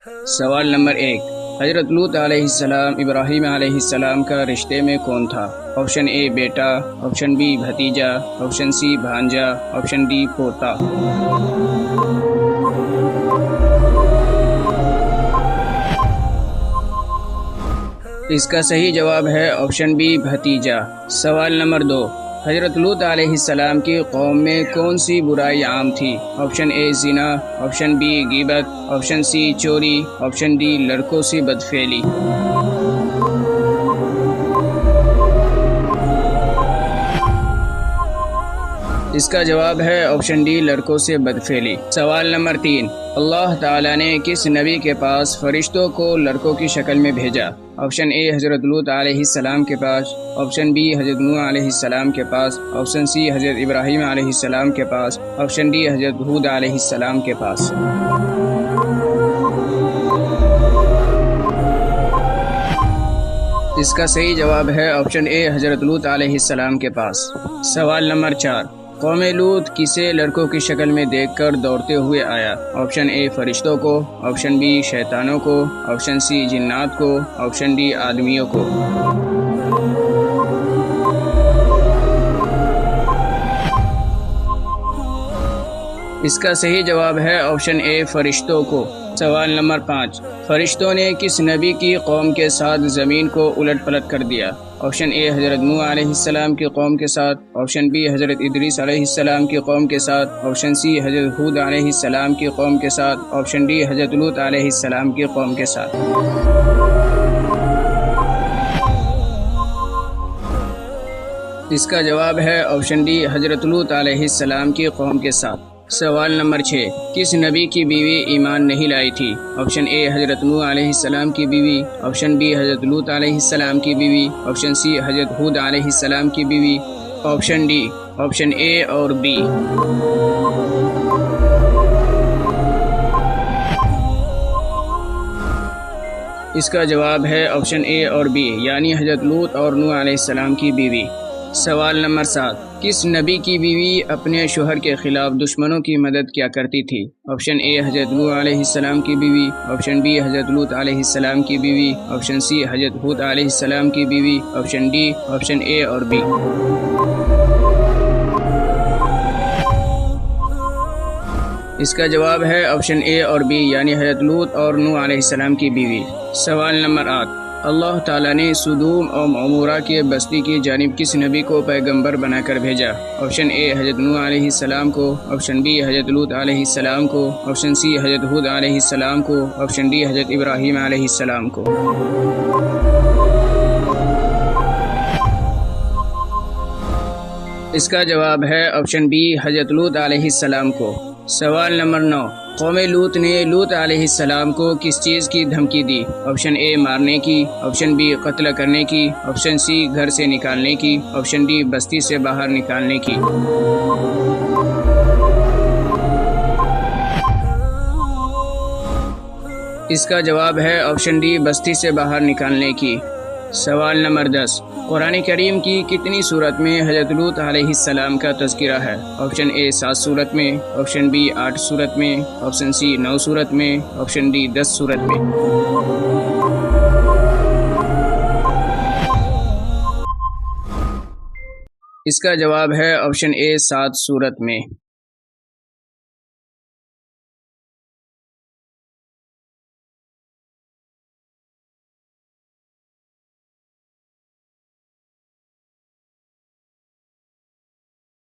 سوال نمبر 1، حضرت لوط علیہ السلام ابراہیم علیہ السلام کا رشتے میں کون تھا؟ آپشن اے بیٹا، آپشن بی بھتیجا، آپشن سی بھانجا، آپشن ڈی پوتا۔ اس کا صحیح جواب ہے آپشن بی بھتیجا۔ سوال نمبر 2، حضرت لوط علیہ السلام کی قوم میں کون سی برائی عام تھی؟ آپشن اے زنا، آپشن بی غیبت، آپشن سی چوری، آپشن ڈی لڑکوں سے بدفعلی۔ اس کا جواب ہے آپشن ڈی لڑکوں سے بدفعلی۔ سوال نمبر 3، اللہ تعالیٰ نے کس نبی کے پاس فرشتوں کو لڑکوں کی شکل میں بھیجا؟ آپشن اے حضرت لوط علیہ السلام کے پاس، آپشن بی حضرت نوح علیہ السلام کے پاس، آپشن سی حضرت ابراہیم علیہ السلام کے پاس، آپشن ڈی حضرت ہود علیہ السلام کے پاس۔ اس کا صحیح جواب ہے آپشن اے حضرت لوط علیہ السلام کے پاس۔ سوال نمبر 4، قوم لوط کسے لڑکوں کی شکل میں دیکھ کر دوڑتے ہوئے آیا؟ آپشن اے فرشتوں کو، آپشن بی شیطانوں کو، آپشن سی جنات کو، آپشن ڈی آدمیوں کو۔ اس کا صحیح جواب ہے آپشن اے فرشتوں کو۔ سوال نمبر 5، فرشتوں نے کس نبی کی قوم کے ساتھ زمین کو الٹ پلٹ کر دیا؟ آپشن اے حضرت نوح علیہ السلام کی قوم کے ساتھ، آپشن بی حضرت ادریس علیہ السلام کی قوم کے ساتھ، آپشن سی حضرت ہود علیہ السلام کی قوم کے ساتھ، آپشن ڈی حضرت لوط علیہ السلام کی قوم کے ساتھ۔ اس کا جواب ہے آپشن ڈی حضرت لوط علیہ السلام کی قوم کے ساتھ۔ سوال نمبر 6، کس نبی کی بیوی ایمان نہیں لائی تھی؟ آپشن اے حضرت نوح علیہ السلام کی بیوی، آپشن بی حضرت لوط علیہ السلام کی بیوی، آپشن سی حضرت ہود علیہ السلام کی بیوی، آپشن ڈی آپشن اے اور بی۔ اس کا جواب ہے آپشن اے اور بی، یعنی حضرت لوط اور نوح علیہ السلام کی بیوی۔ سوال نمبر 7، کس نبی کی بیوی اپنے شوہر کے خلاف دشمنوں کی مدد کیا کرتی تھی؟ آپشن اے حضرت نوح علیہ السلام کی بیوی، آپشن بی حضرت لوط علیہ السلام کی بیوی، آپشن سی حضرت ہود علیہ السلام کی بیوی، آپشن ڈی آپشن اے اور بی۔ اس کا جواب ہے آپشن اے اور بی، یعنی حضرت لوط اور نوح علیہ السلام کی بیوی۔ سوال نمبر 8، اللہ تعالیٰ نے سدوم اور عمورہ کے بستی کی جانب کس نبی کو پیغمبر بنا کر بھیجا؟ آپشن اے حضرت نوح علیہ السلام کو، آپشن بی حضرت لوط علیہ السلام کو، آپشن سی حضرت ہود علیہ السلام کو، آپشن ڈی حضرت ابراہیم علیہ السلام کو۔ اس کا جواب ہے آپشن بی حضرت لوط علیہ السلام کو۔ سوال نمبر 9، قوم لوط نے لوط علیہ السلام کو کس چیز کی دھمکی دی؟ آپشن اے مارنے کی، آپشن بی قتل کرنے کی، آپشن سی گھر سے نکالنے کی، آپشن ڈی بستی سے باہر نکالنے کی۔ اس کا جواب ہے آپشن ڈی بستی سے باہر نکالنے کی۔ سوال نمبر 10، قرآن کریم کی کتنی صورت میں حضرت لوط علیہ السلام کا تذکرہ ہے؟ آپشن اے 7 صورت میں، آپشن بی 8 صورت میں، آپشن سی 9 صورت میں، آپشن ڈی 10 صورت میں۔ اس کا جواب ہے آپشن اے 7 صورت میں۔